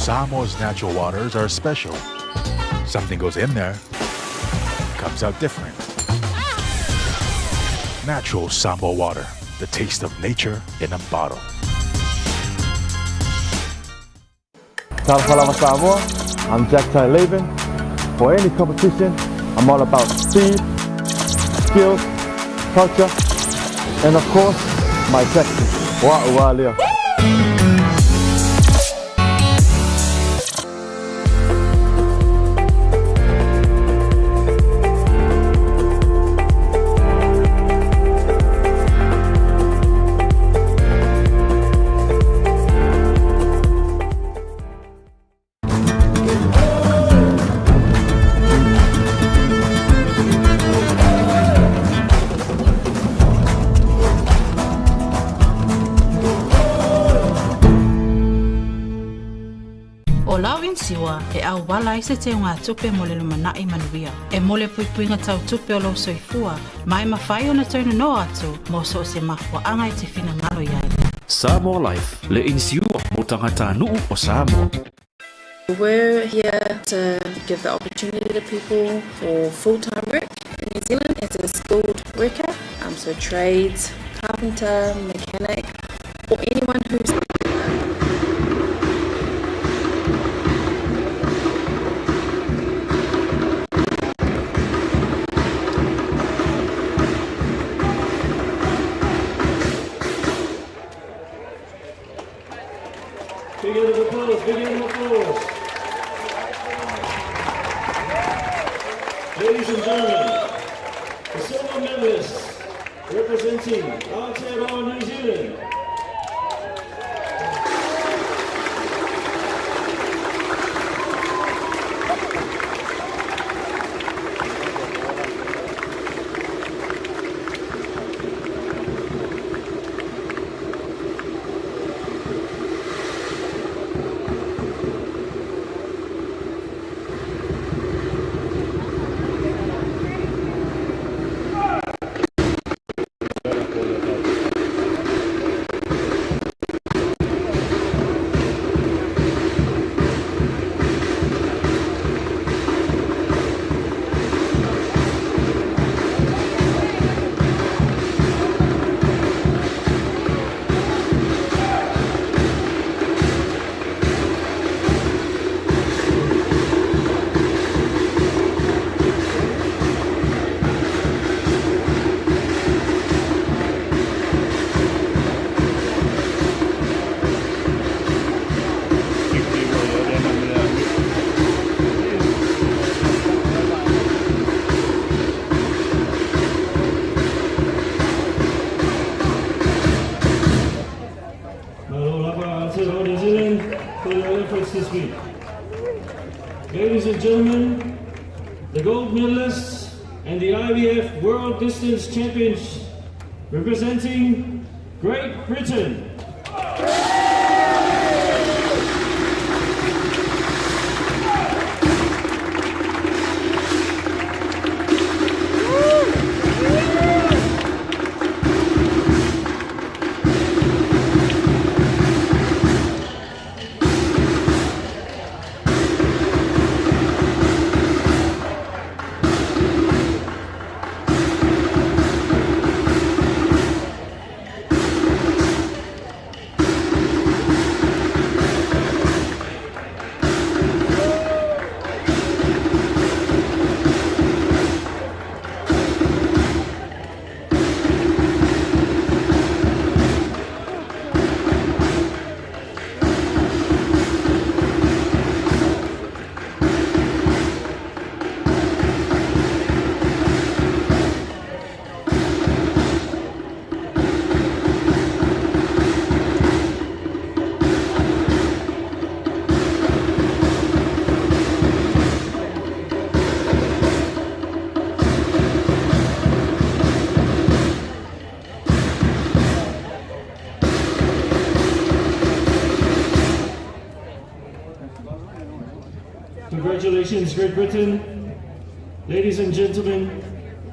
Samoa's natural waters are special. Something goes in there, comes out different. Natural Samoa water, the taste of nature in a bottle. Talapalava Samoa, I'm Jack Ty Laban. For any competition, I'm all about speed, skills, culture, and of course, my Texas. Wa'ualia. Siwa e au wala i se te ngā tupe mo le lumanai manuia. E mole puipuinga tau tupe o lau soifua, mai mawhai o na taunu no atu, mo so se mahua anga i te whina ngalo iai. Samoa Life, le insiua mo tangata nuu o Samoa. We're here to give the opportunity to people for full-time work in New Zealand as a skilled worker, so trades, carpenter, mechanic, or anyone who's Big round of applause, big round of applause. Ladies and gentlemen, the silver medalists representing Aotearoa, New Zealand. This week. Ladies and gentlemen, the gold medalists and the IBF World Distance Champions representing Great Britain. Congratulations, Great Britain. Ladies and gentlemen,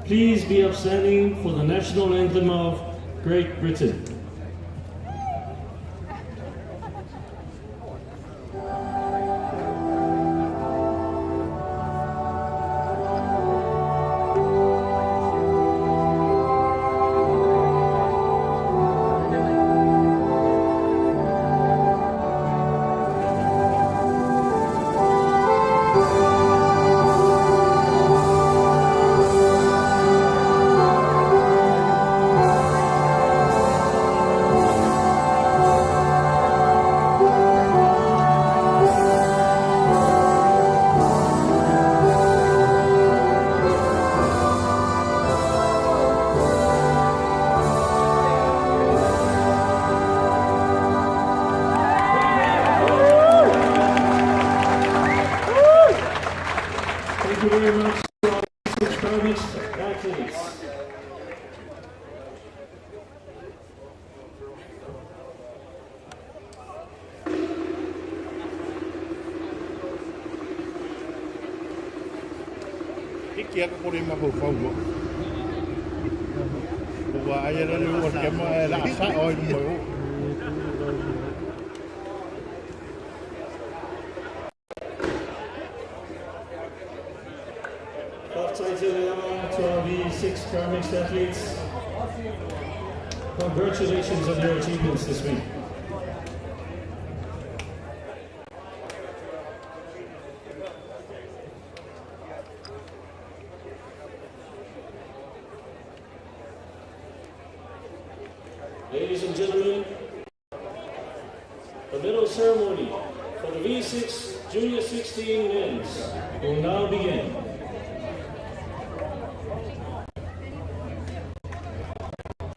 please be upstanding for the national anthem of Great Britain. kia ko rin mapupau mo. Buwa ayan na rin ko mo lasa o mo. To our V6 Paramix athletes, congratulations on your achievements this week. Ladies and gentlemen, the medal ceremony for the V6 Junior 16 men's will now begin.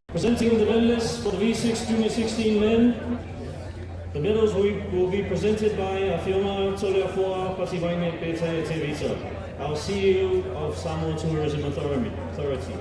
Presenting the medalists for the V6 Junior 16 men, the medals will be presented by Afioma Toleafua Pasivaine Pete Tevita, our CEO of Samoa Tourism Authority.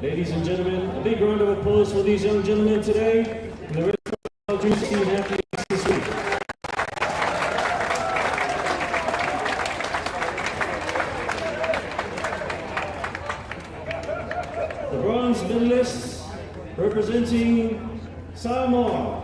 Ladies and gentlemen, a big round of applause for these young gentlemen today and the rest of our Junior 16 athletes this week. The bronze medalists representing Samoa.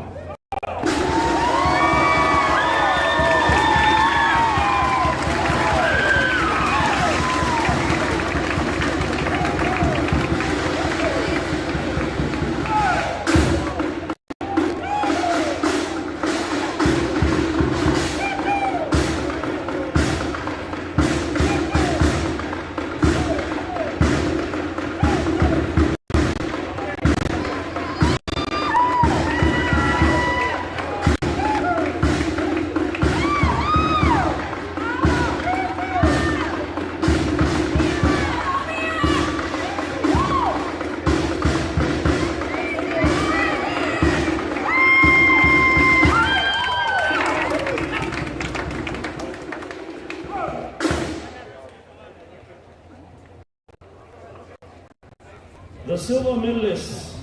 The silver medalists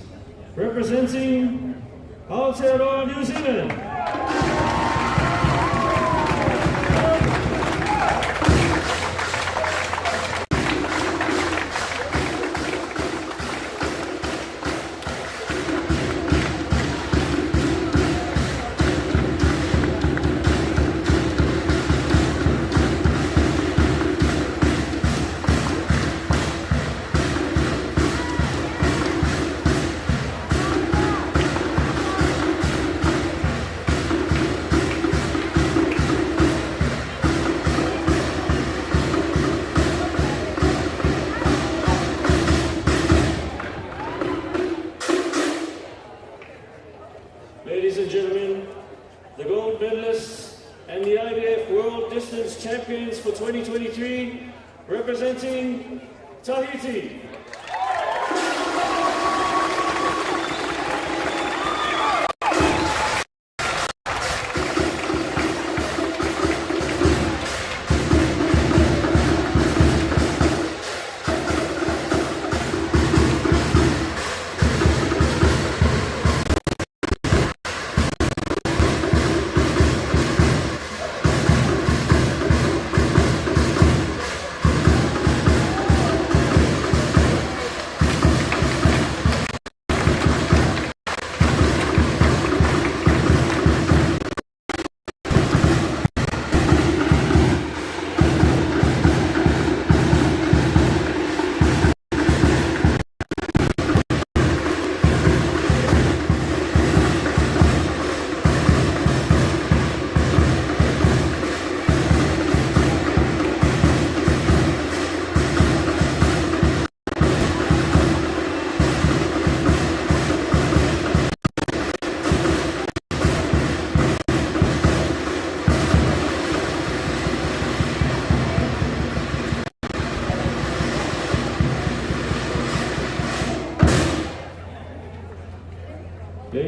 representing Aotearoa, New Zealand. Ladies and gentlemen, the gold medalists and the IBF World Distance Champions for 2023, representing Tahiti.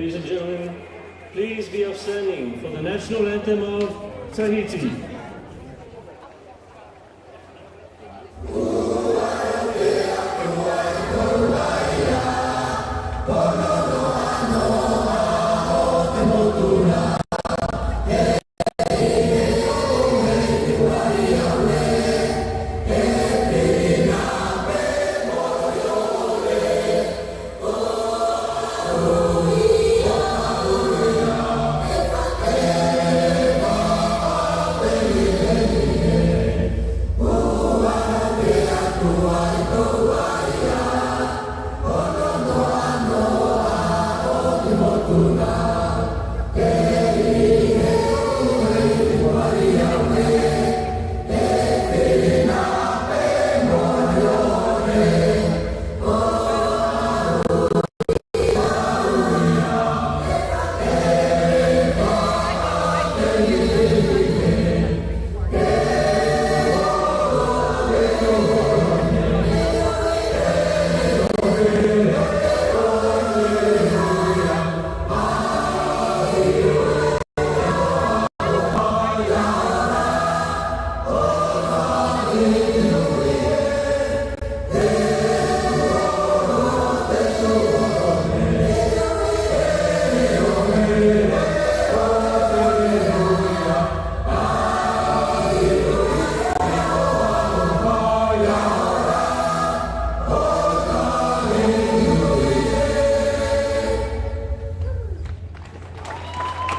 Ladies and gentlemen, please be upstanding for the national anthem of Tahiti.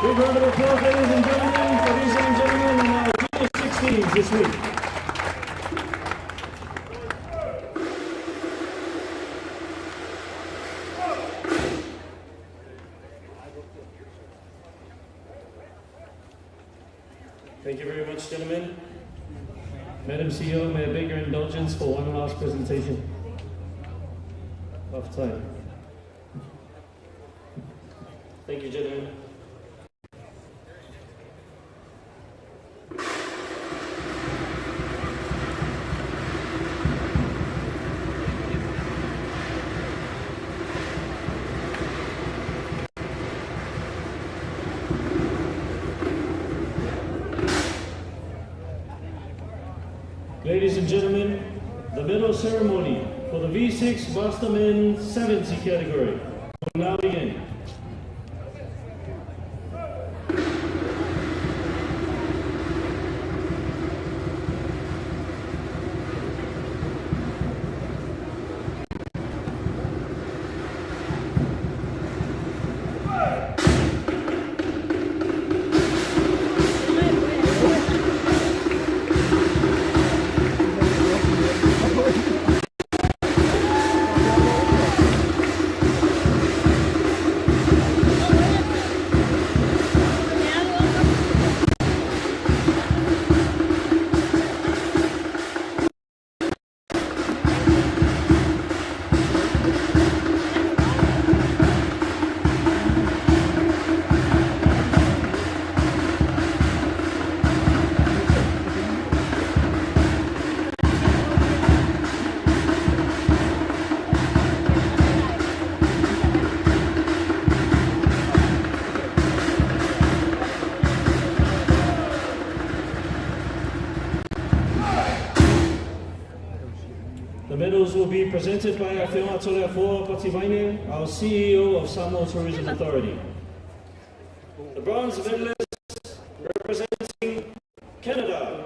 Big round of applause, ladies and gentlemen, for these young gentlemen in our junior 16s this week. Thank you very much, gentlemen. Madam CEO, may I beg your indulgence for one last presentation of time. Thank you, gentlemen. Ladies and gentlemen, the medal ceremony for the V6 Basta Men 70 category will now begin. The medals will be presented by Awhioma Toleafoa Pativaine, our CEO of Samoa Tourism Authority. The bronze medalist representing Canada.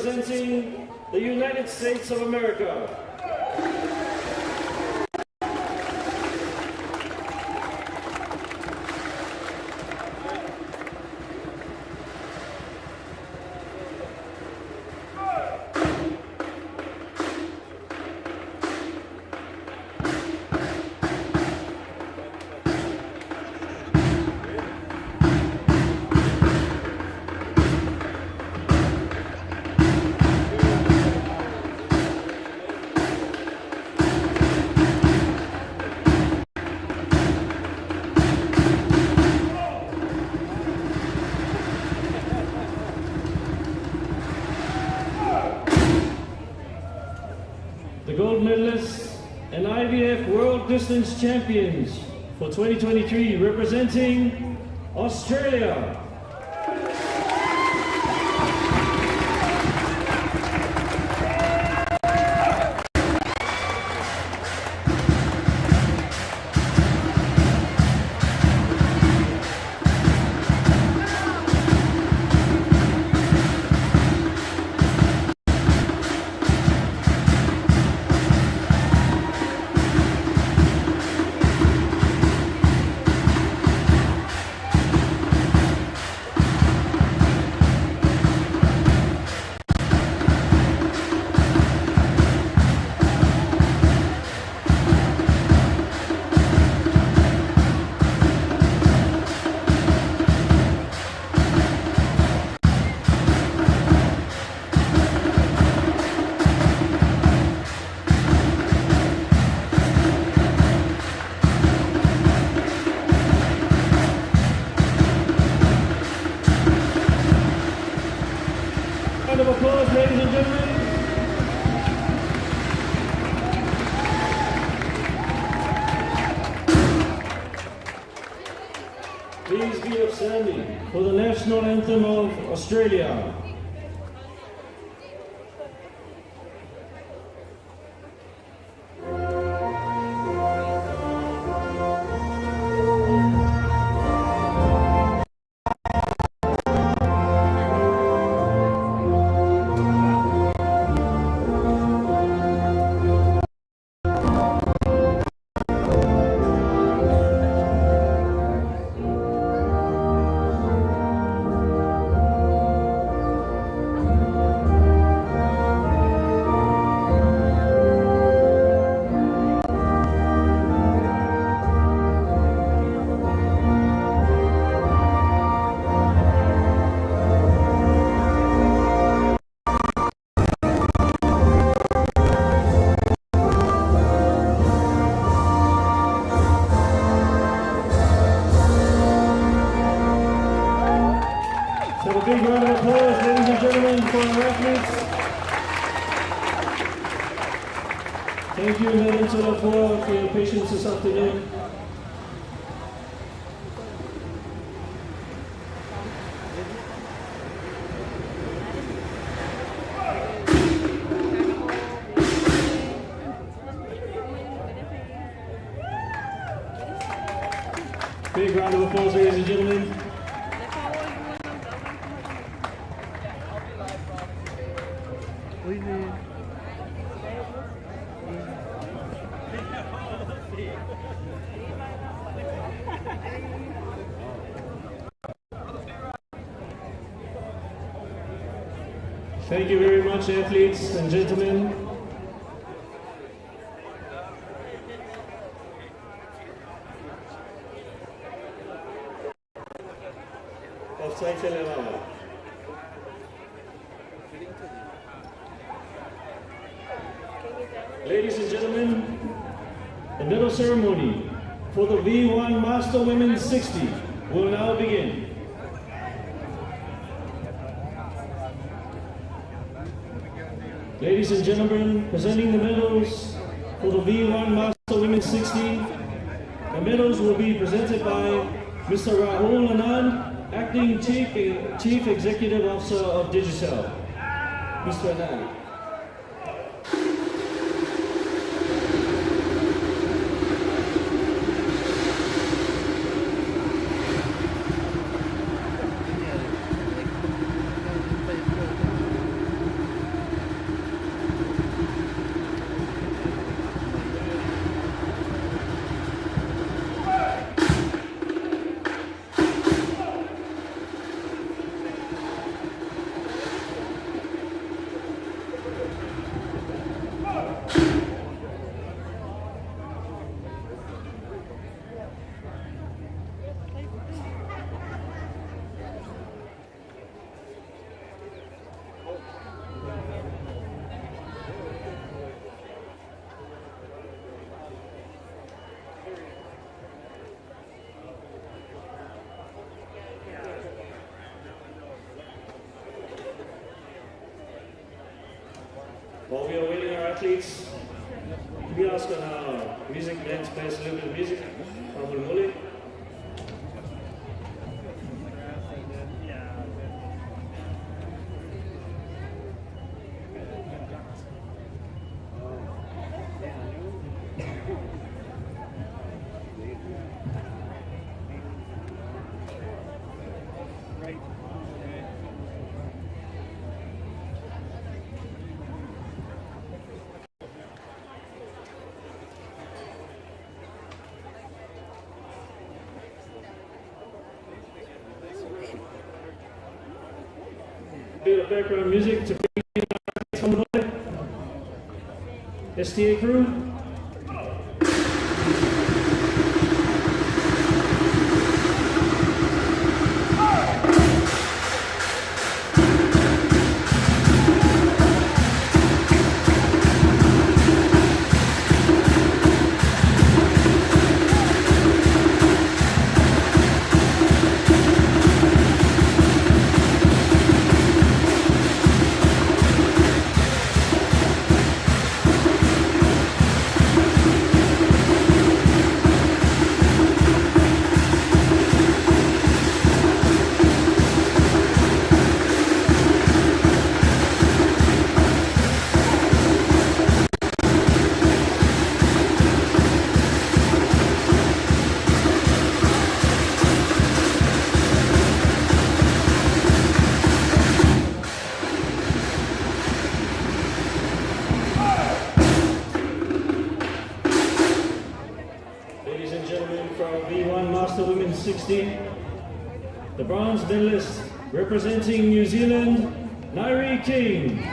representing the United States of America. The gold medalists and IVF World Distance Champions for 2023, representing Australia. Round of applause, ladies and gentlemen. Please be upstanding for the national anthem of Australia. So a big round of applause, ladies and gentlemen, for our athletes. Thank you, Madam Tolafua, for your patience this afternoon. Big round of applause, ladies and gentlemen. Thank you very much, athletes and gentlemen. Ladies and gentlemen, the medal ceremony for the V1 Master Women's 60 will now begin. Ladies and gentlemen, presenting the medals for the V1 Master Women's 60. The medals will be presented by Mr. Rahul Anand, Acting Chief Executive Officer of Digicel. Mr. Anand. While we are waiting our athletes, we ask on our music band to play us a little bit of music. Muli. Bit of background music to bring in our STA crew. Ladies and gentlemen, for our V1 Master Women's 16, the bronze medalist representing New Zealand, Nairi King.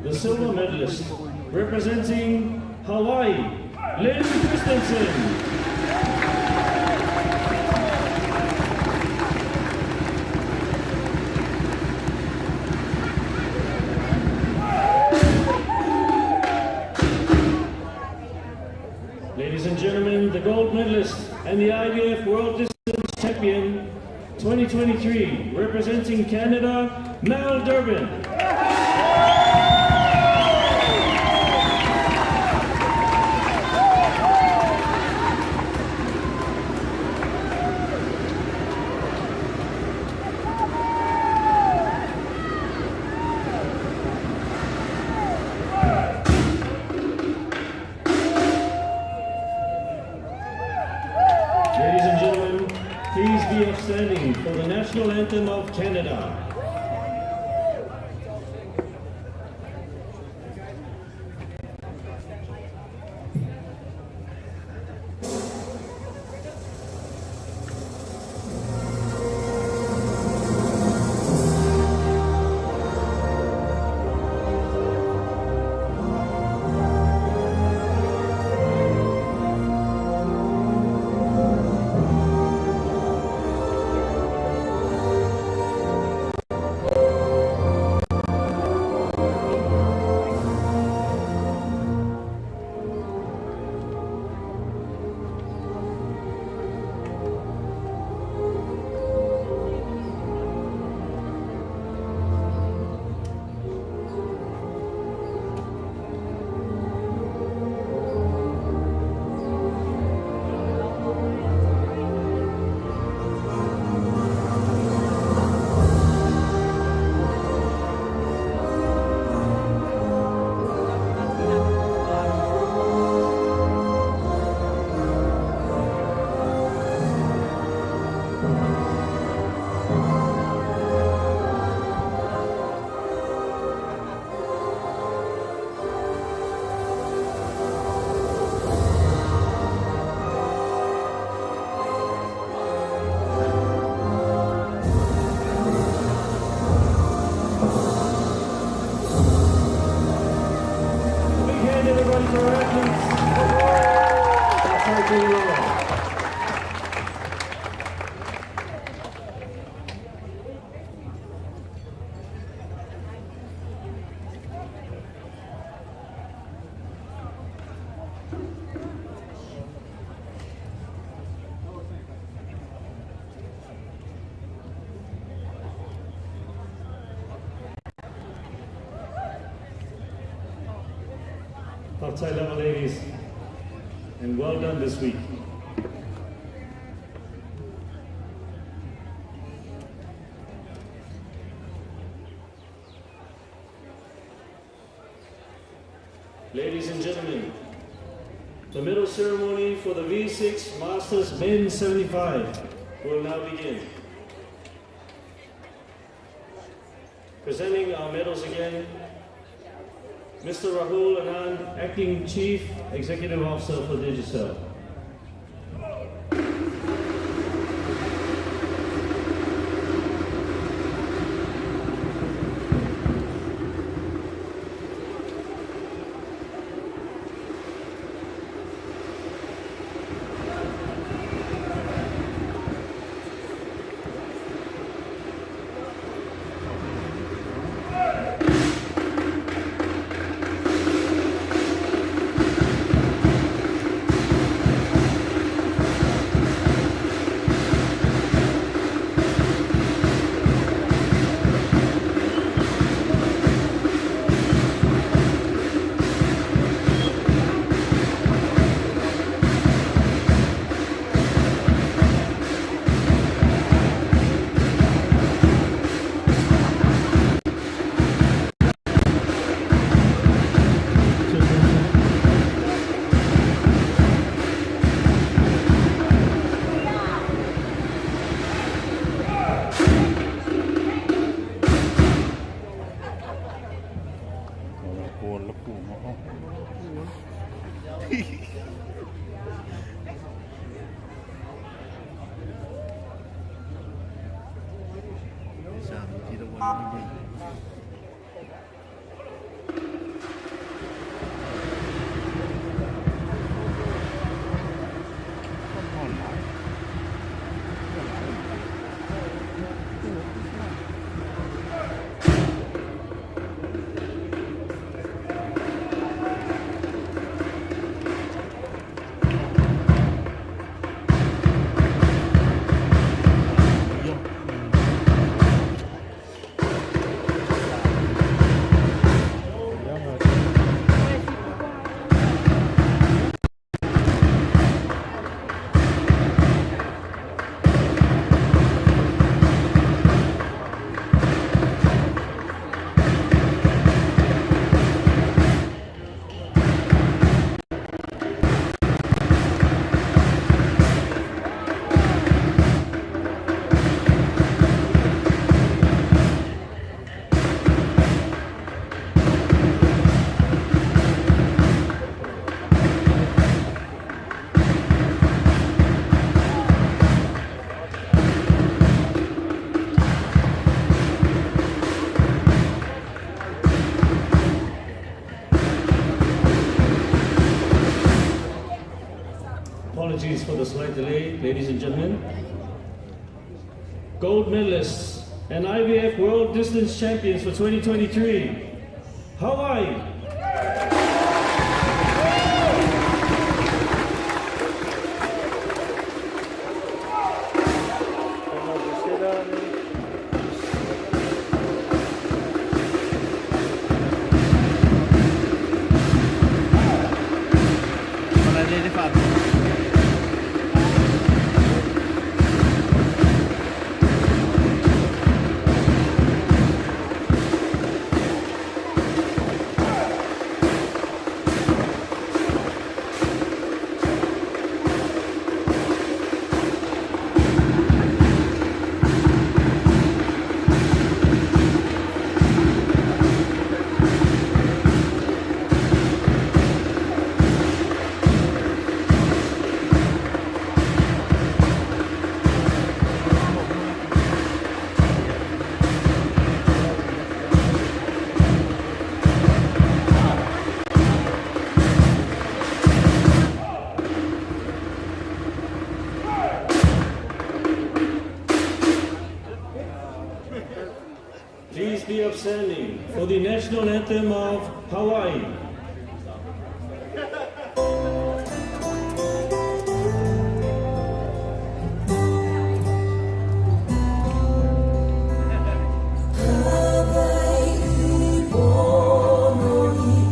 The silver medalist representing Hawaii, Lynn Christensen. Ladies and gentlemen, the gold medalist and the IBF World Distance Champion 2023, representing Canada, Mel Durbin. Ladies and gentlemen, please be upstanding for the national anthem of Canada. Everybody for our athletes. That's how we roll. of Thai level ladies. And well done this week. Ladies and gentlemen, the medal ceremony for the V6 Masters Men 75 will now begin. Presenting our medals again, Mr. Rahul Anand, Acting Chief Executive Officer for Digicel. Apologies for the slight delay, ladies and gentlemen. Gold medalists and IVF World Distance Champions for 2023, Hawaii. Please be upstanding for the national anthem of Hawaii. Hawaii, Hawaii,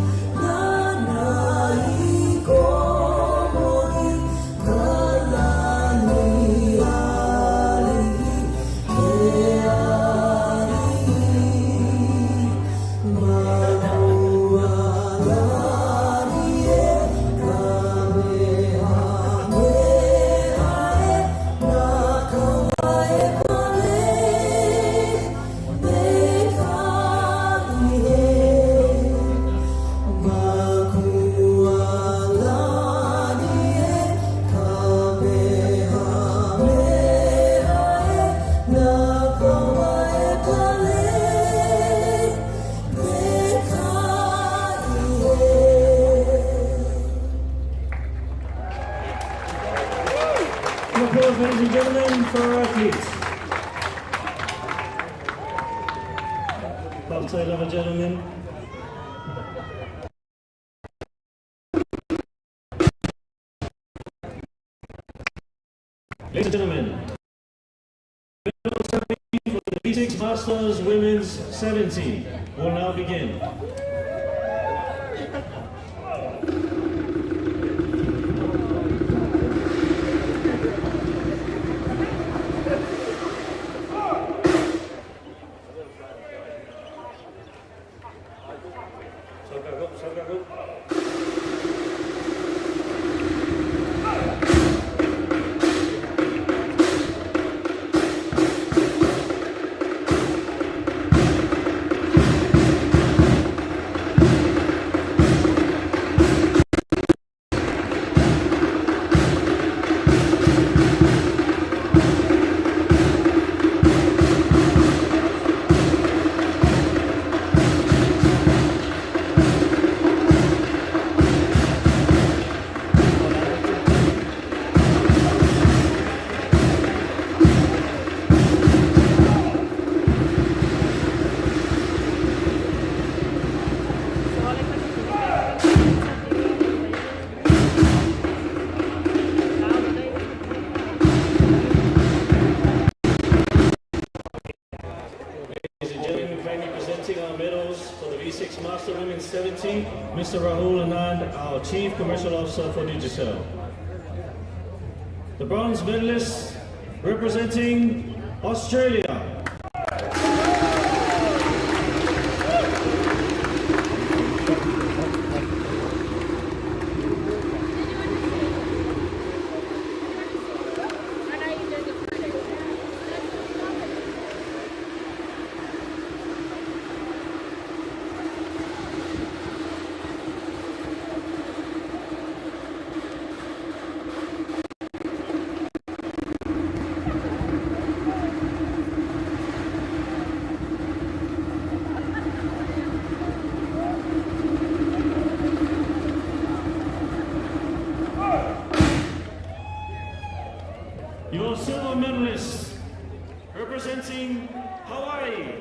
for our athletes. Partai level gentlemen. Ladies and gentlemen, medal ceremony for the V6 Masters Women's 70 will now begin. Mr. Rahul Anand, our Chief Commercial Officer for Digicel. The bronze medalist representing Australia. Your silver medalist representing Hawaii.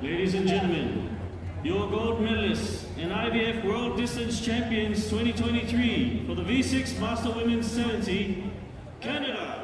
Ladies and gentlemen, your gold medalists and IVF World Distance Champions 2023 for the V6 Master Women's 70, Canada.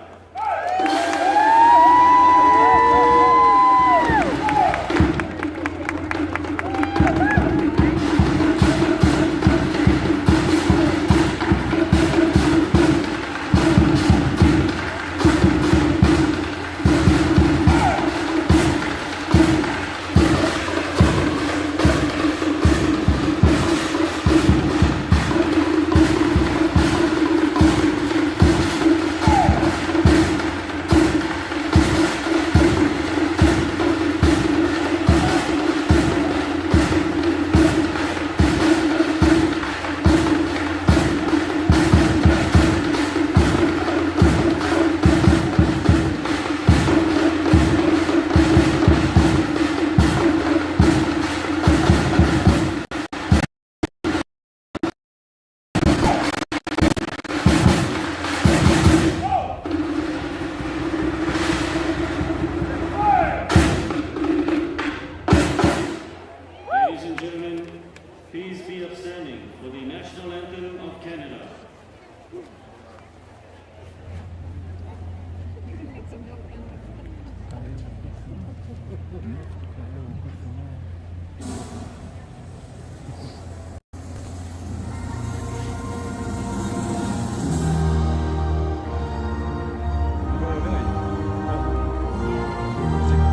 Music.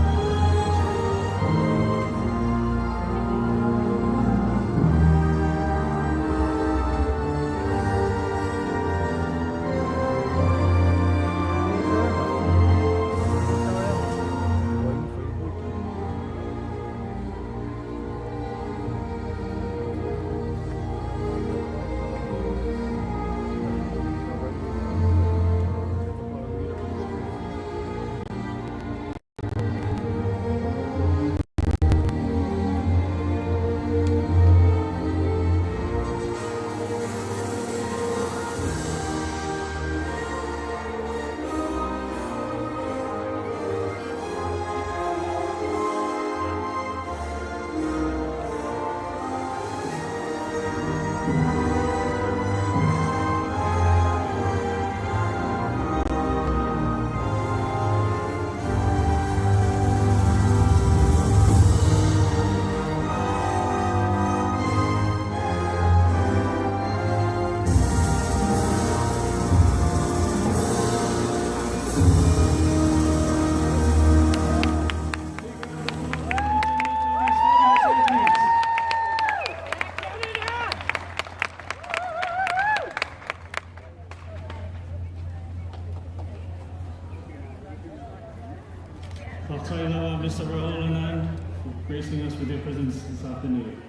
Mr. Rahul Anand, for gracing us with your presence this afternoon.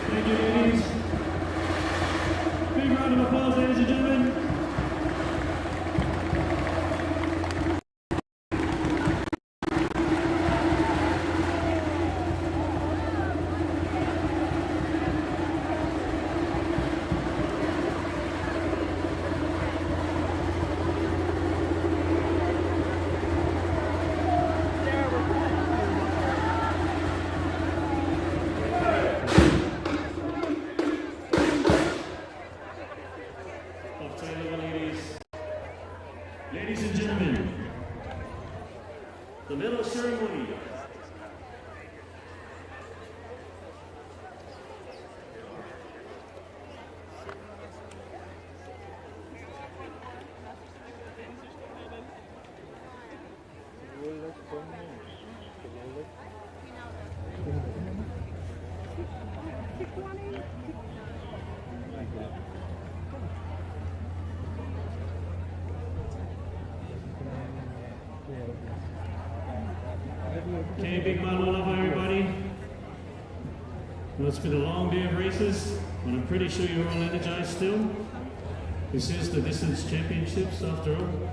Thank you, ladies. Big round of applause, ladies and gentlemen. Ladies and gentlemen, the medal ceremony. Okay, big malolava, everybody. Well, it's been a long day of races, but I'm pretty sure you're all energized still. This is the distance championships, after all.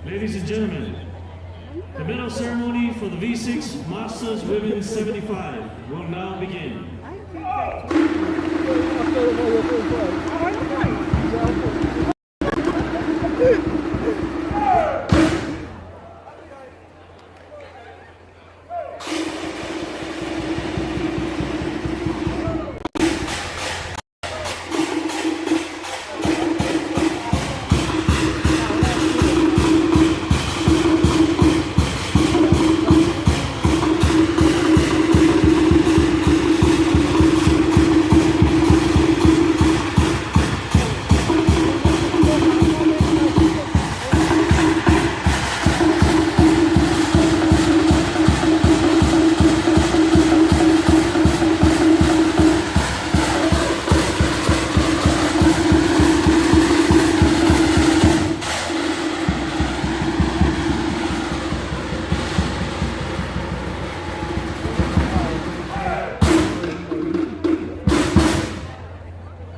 Ladies and gentlemen, the medal ceremony for the V6 Masters Women's 75 will now begin.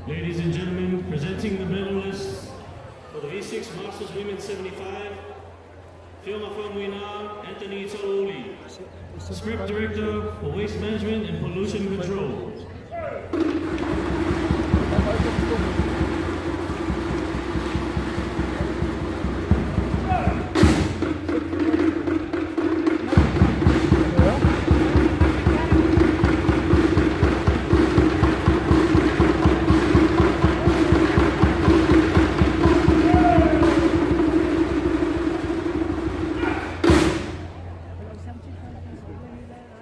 Ladies and gentlemen, presenting the medalists for the V6 Masters Women's 75, Filma Famwina, Anthony Tololi, Script Director for Waste Management and Pollution Control.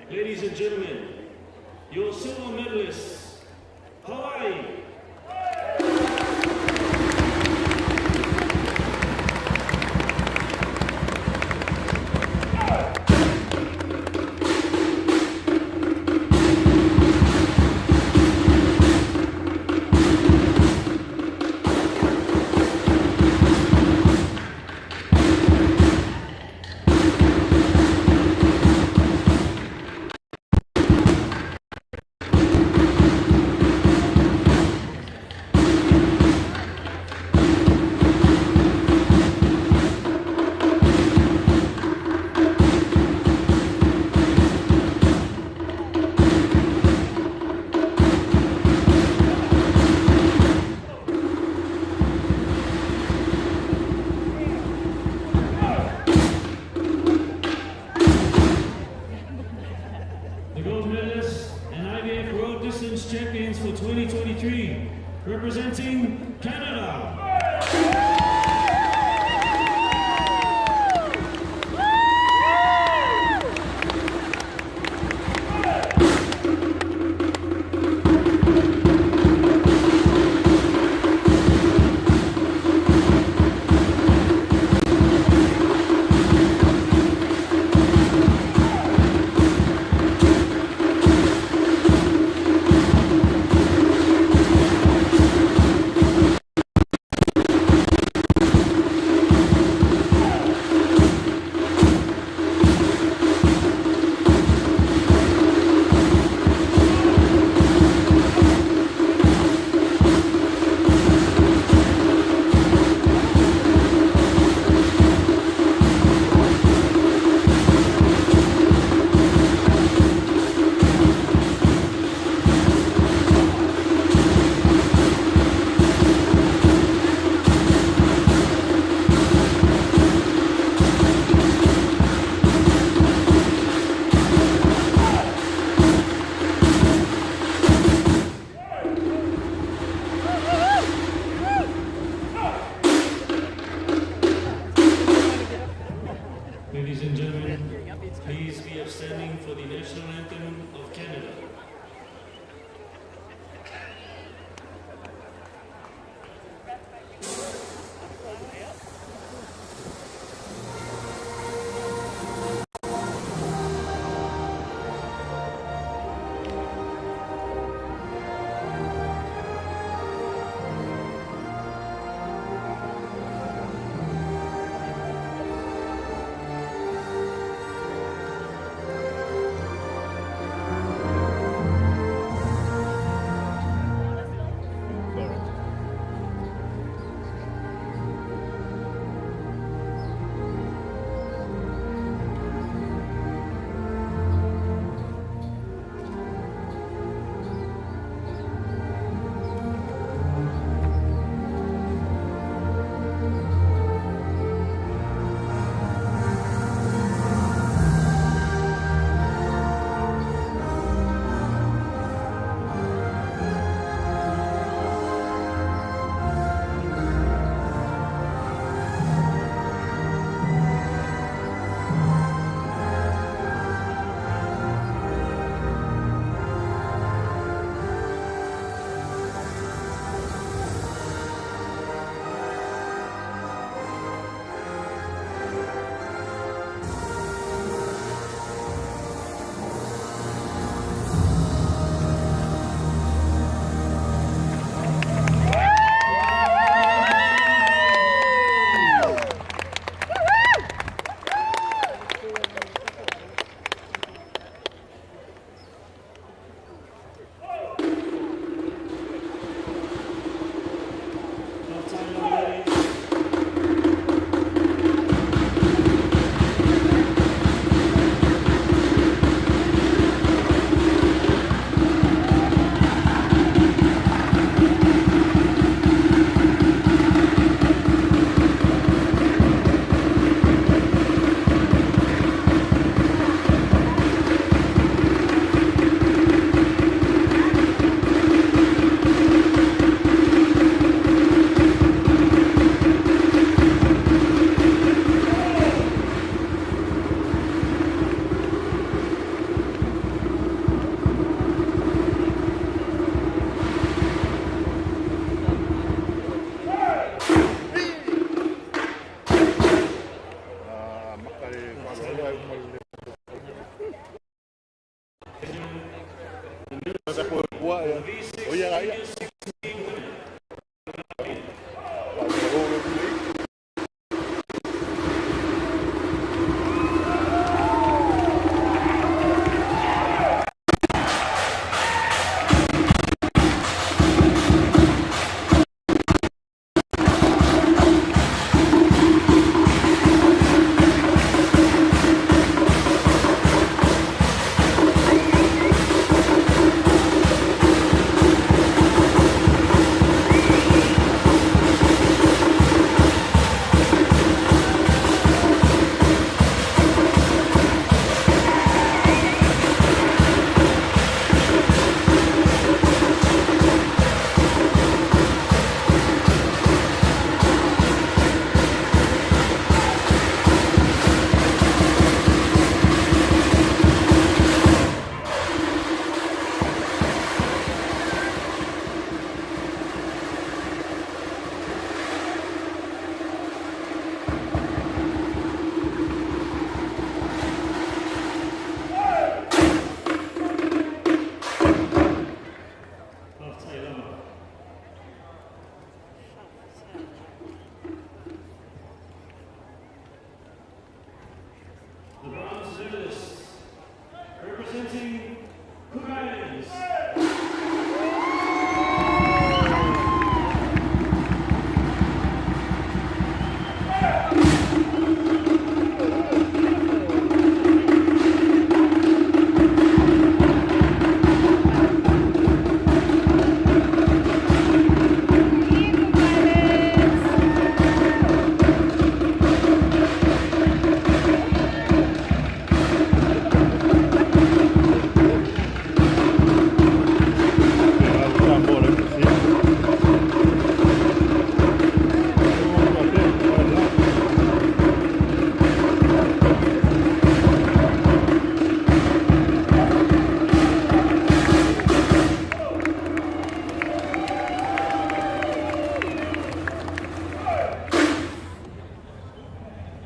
Ladies and gentlemen, your silver medalist standing for the national anthem of Canada.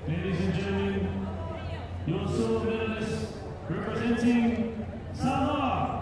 Ladies and gentlemen, your silver medalist representing Samoa.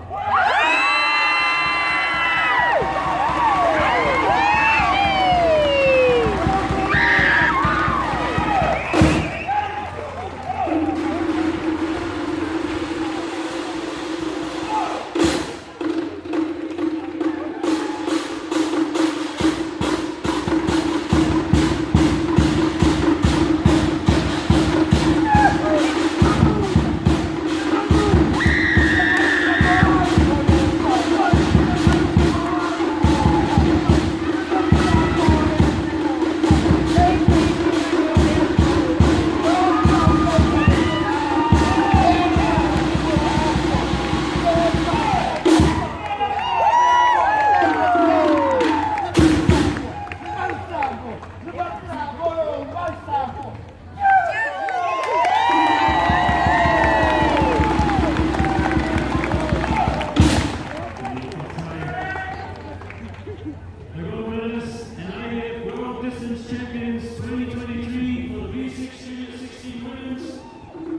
The gold medalists and IAF World Distance Champions 2023 for the V6 Junior 16 women's,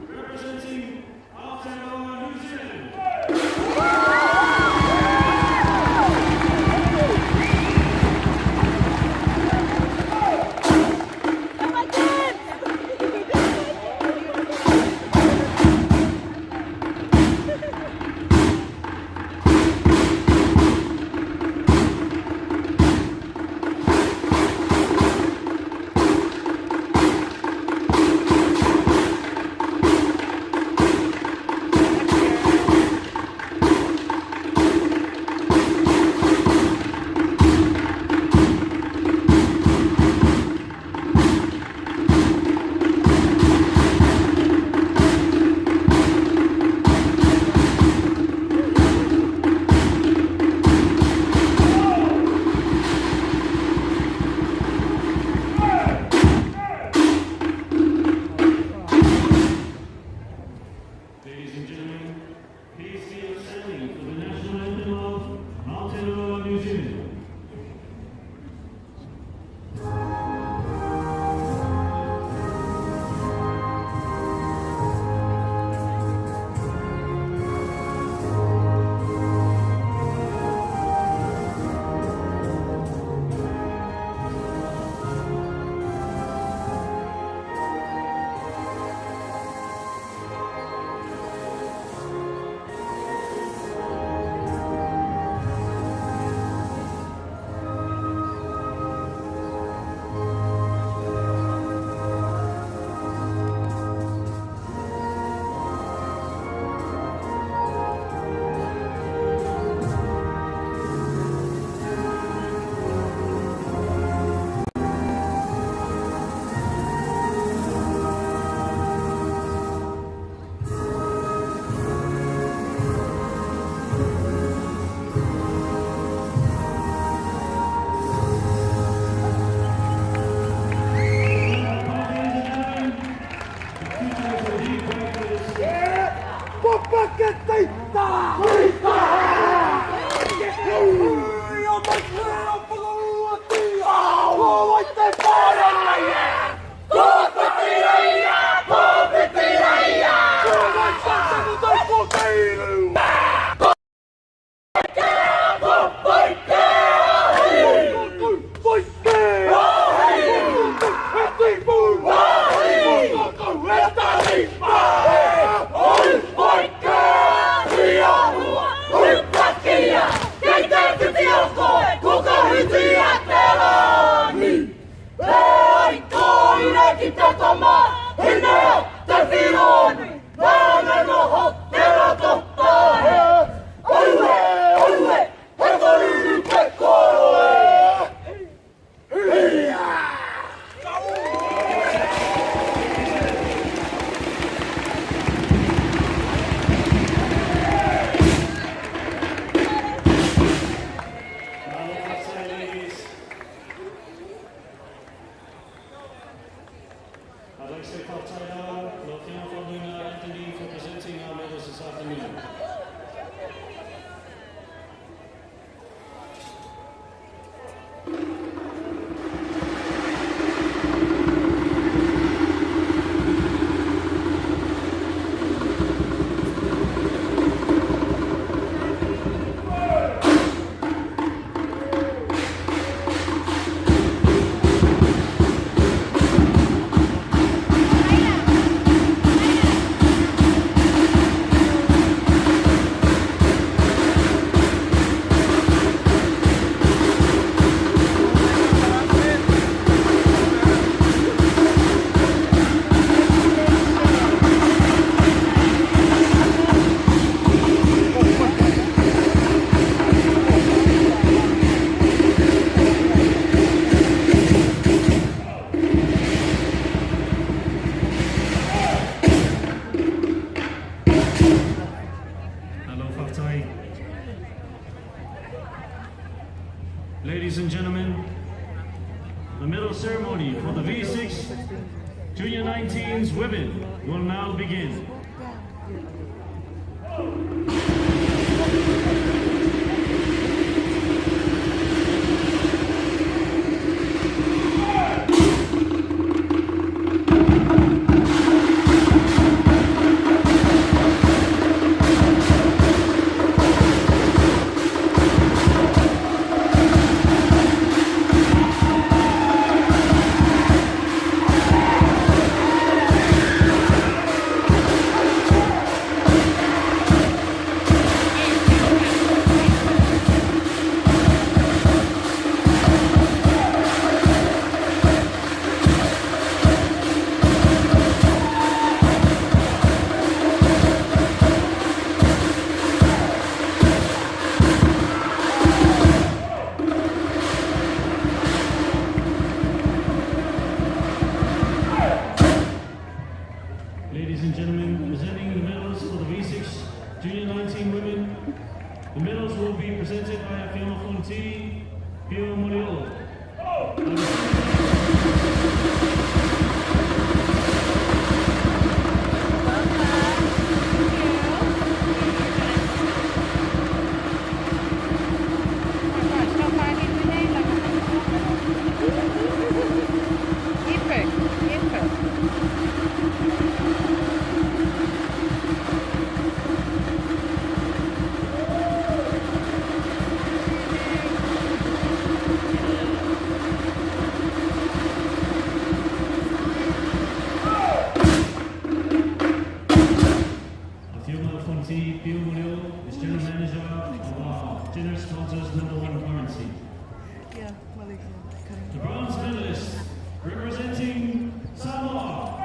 representing Aotearoa, New Zealand. Ladies and gentlemen, please be standing for the national anthem of Aotearoa, New Zealand. gentlemen, the medal ceremony for the V6 Junior 19s women will now begin. Ladies and gentlemen, presenting the medals for the V6 Junior 19 women. The medals will be presented by Fiona Fonti, Pio Moriolo. Pio Moriolo is General Manager of our Generous Sponsors #1 Currency. The bronze medalist representing Samoa.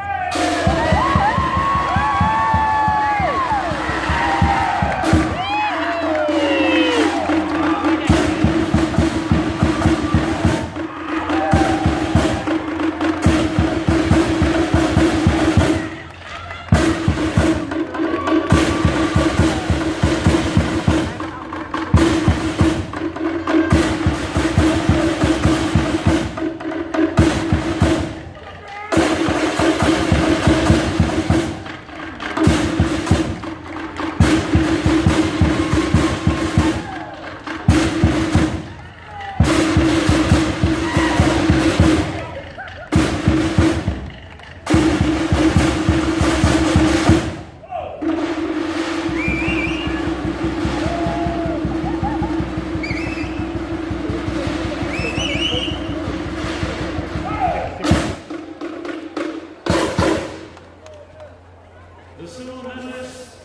The silver medalist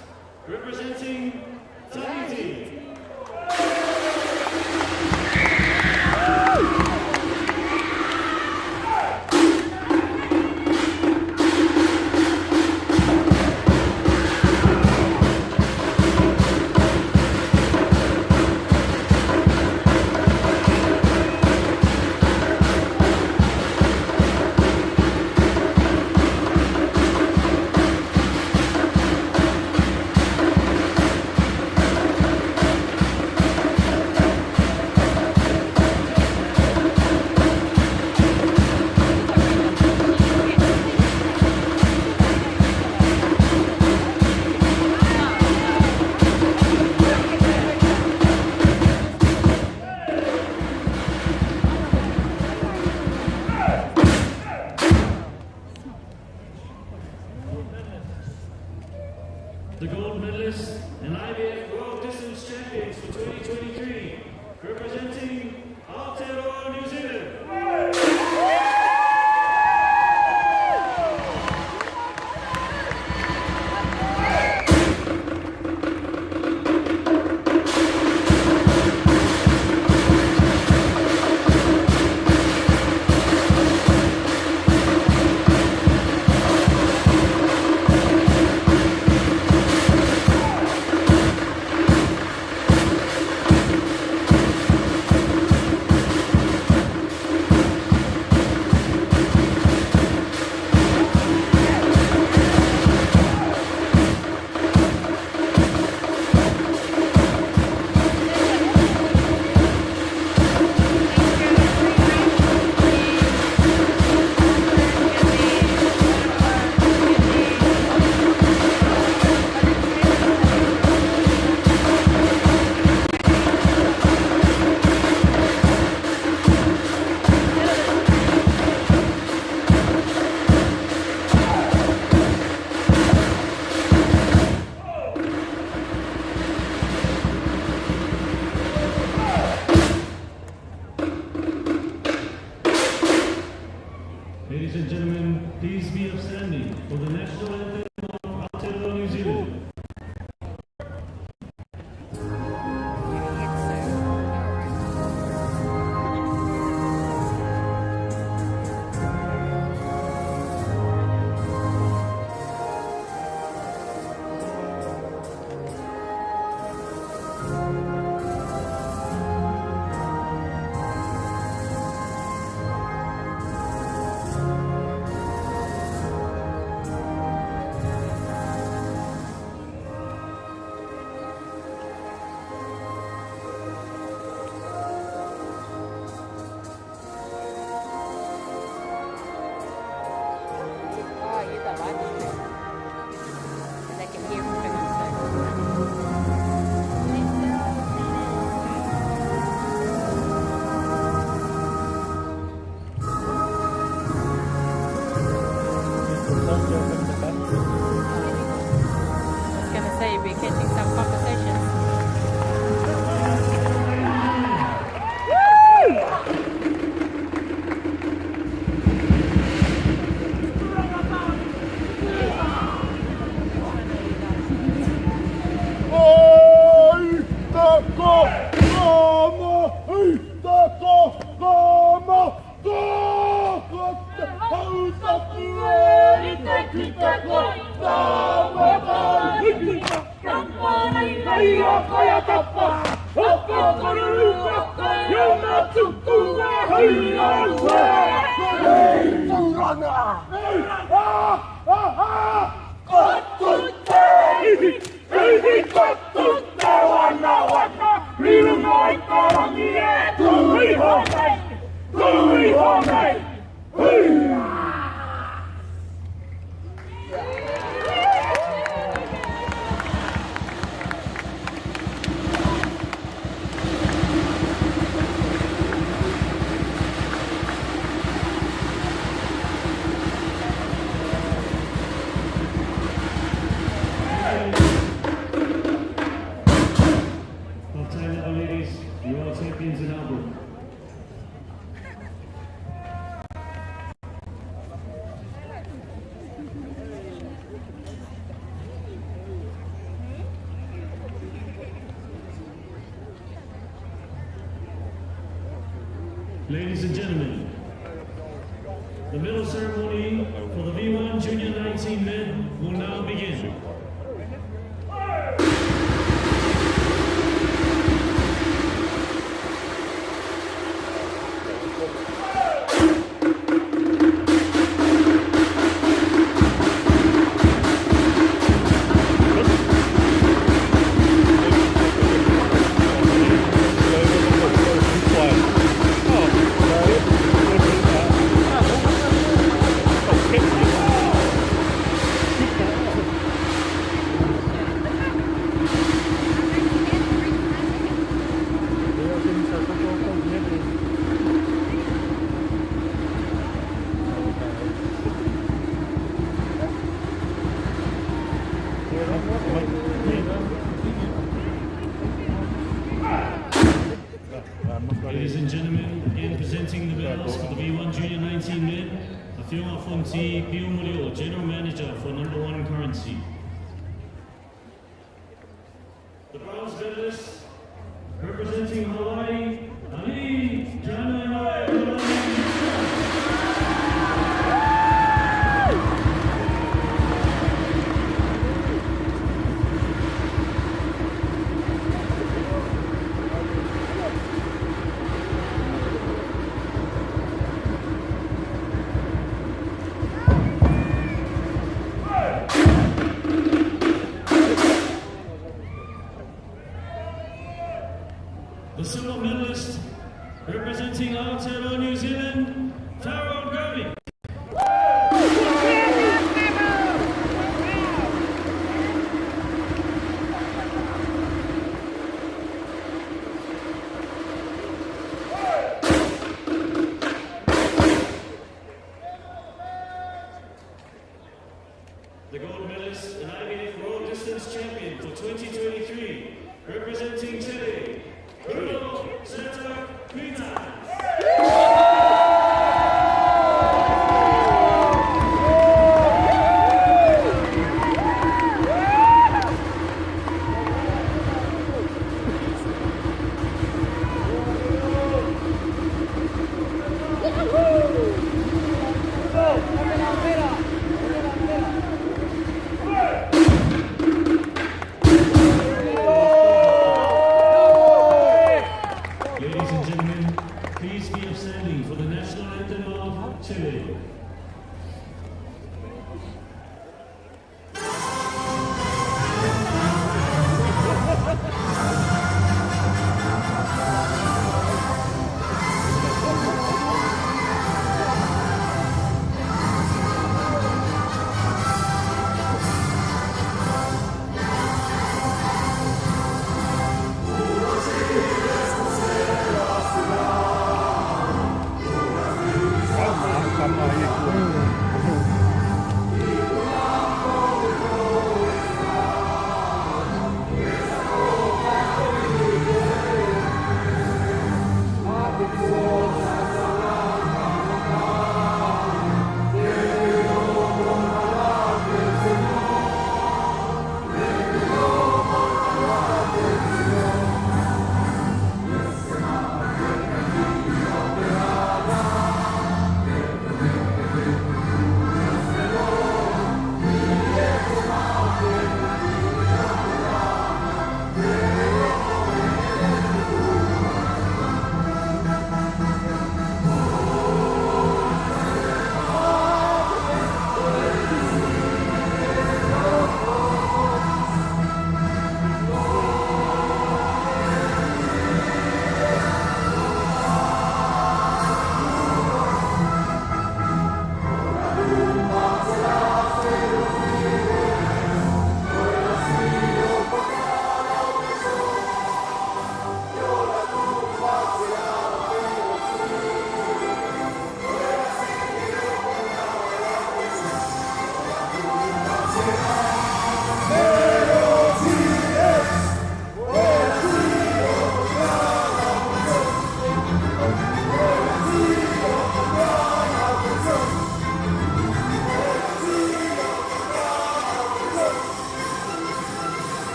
representing Tahiti. The gold medalist and IBF World Distance Champions for 2023, representing Aotearoa, New Zealand. please be upstanding for the national anthem of Aotearoa, New Zealand. Ladies and gentlemen, the medal ceremony for the V1 Junior 19 men will now begin. Ladies and gentlemen, again presenting the medals for the V1 Junior 19 men, Afionga Fonti Piumulio, General Manager for Number One Currency. The bronze medalist, representing Hawaii, Ali Jananoe. The silver medalist, representing Aotearoa, New Zealand, Tyrone Gurney. The gold medalist and IBF World Distance Champion for 2023, representing Chile, Bruno Santa Cruz.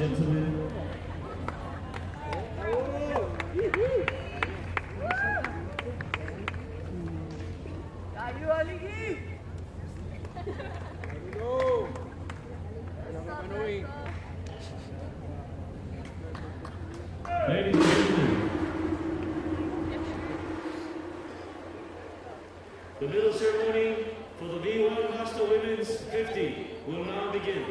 gentlemen. Ladies and gentlemen, the medal ceremony for the V1 Master Women's 50 will now begin.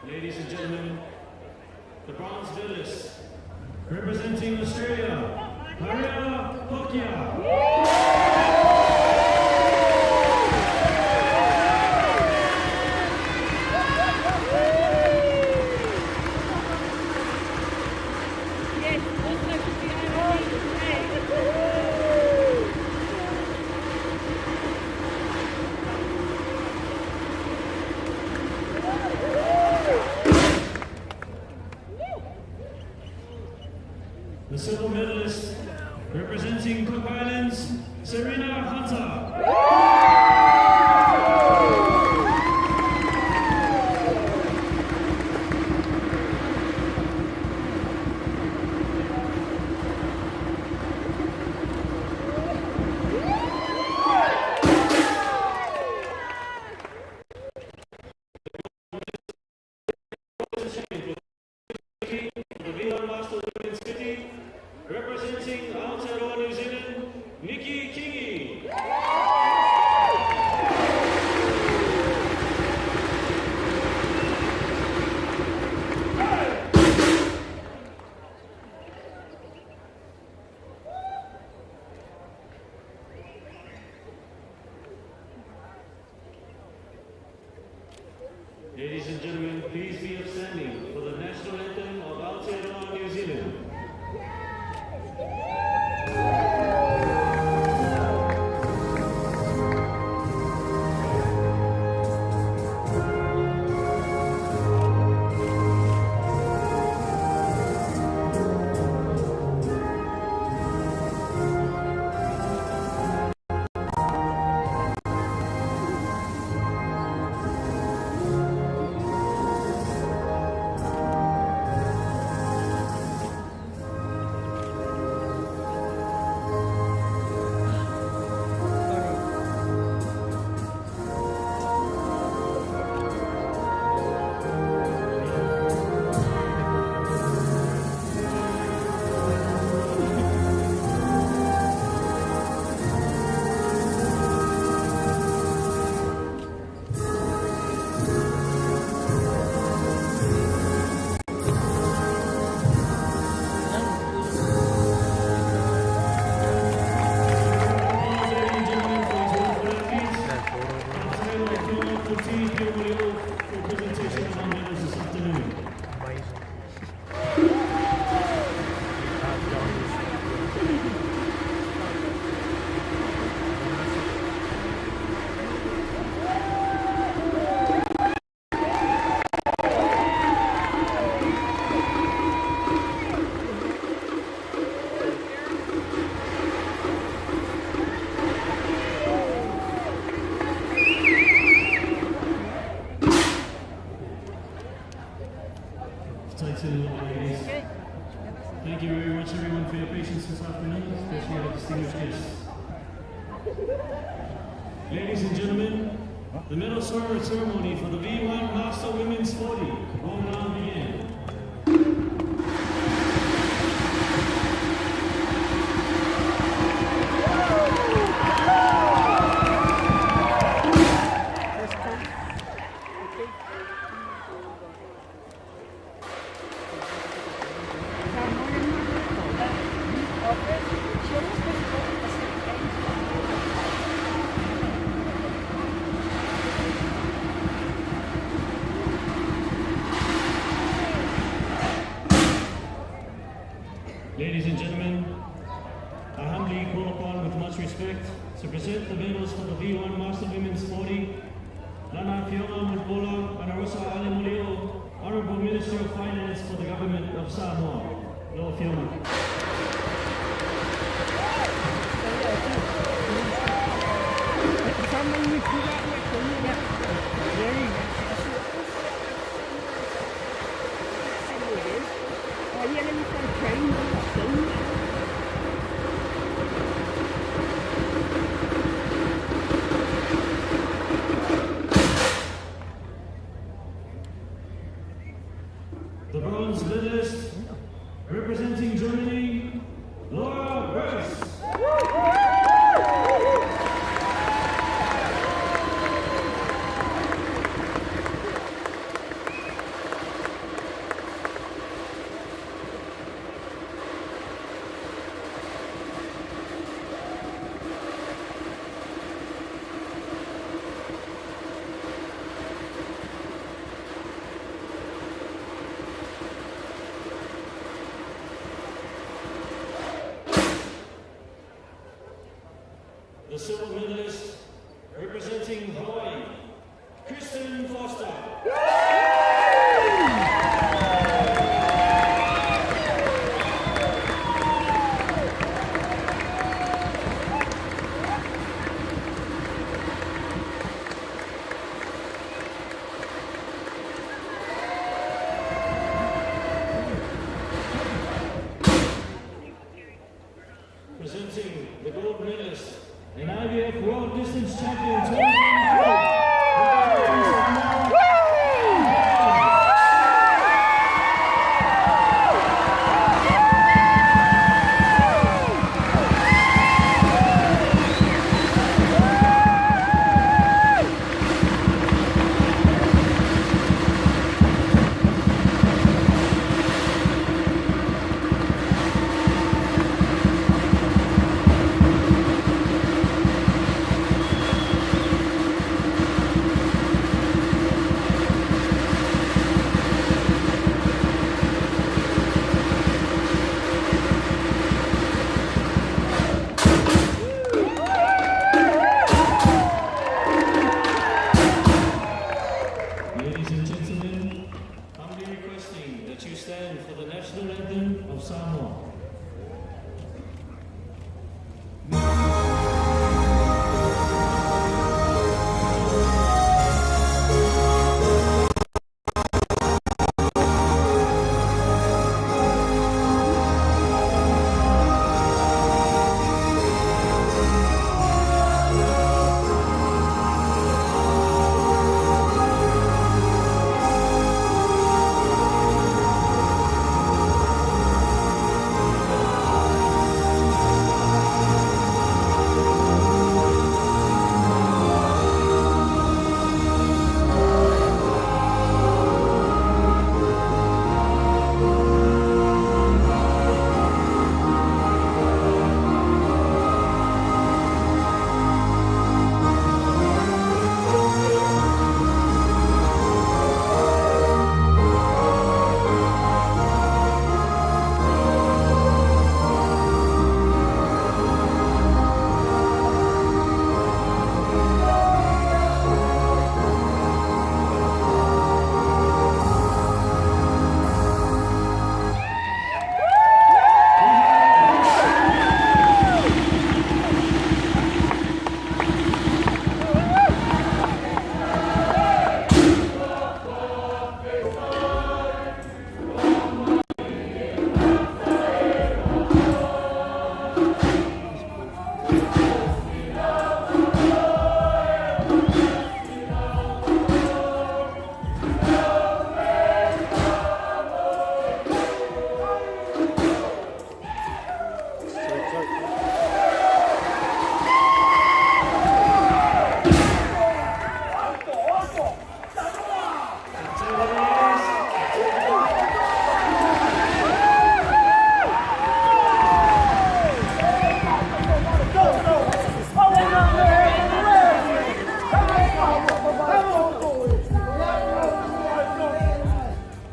Ladies and gentlemen, the bronze medalist, representing Australia, Maria Pokia. The silver medalist, representing Cook Islands, Serena Hunter. The V1 Master Women's 50, representing Aotearoa, New Zealand, Nikki Kingi. Ladies and gentlemen, please be upstanding for the national anthem of Aotearoa, New Zealand. Ladies. Thank you very much, everyone, for your patience this afternoon, especially our distinguished guests. Ladies and gentlemen, the medal ceremony for the V1 Master Women's 40 will now begin. Ladies and gentlemen, I humbly call upon with much respect to present the medals for the V1 Master Women's 40, Nana Fiona Mutbola and Arosa Ale Mulio, Honorable Minister of Finance for the Government of Samoa. Lord Fiona. The bronze medalist, representing Germany, Laura Burst. The silver medalist, representing Hawaii, Kristen Foster. Presenting the gold medalist, an IBF World Distance Champion 2023. Ladies and gentlemen, humbly requesting that you stand for the national anthem of Samoa.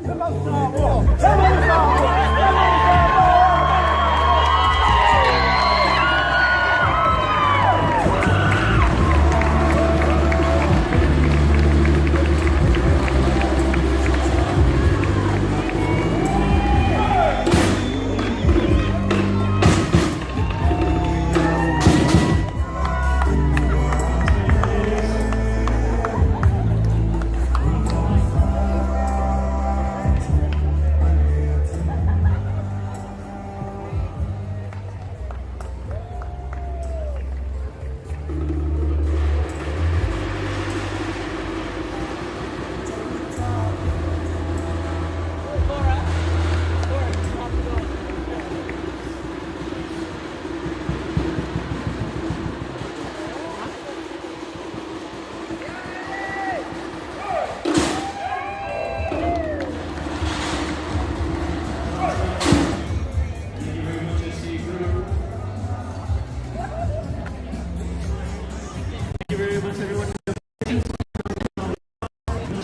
Come on,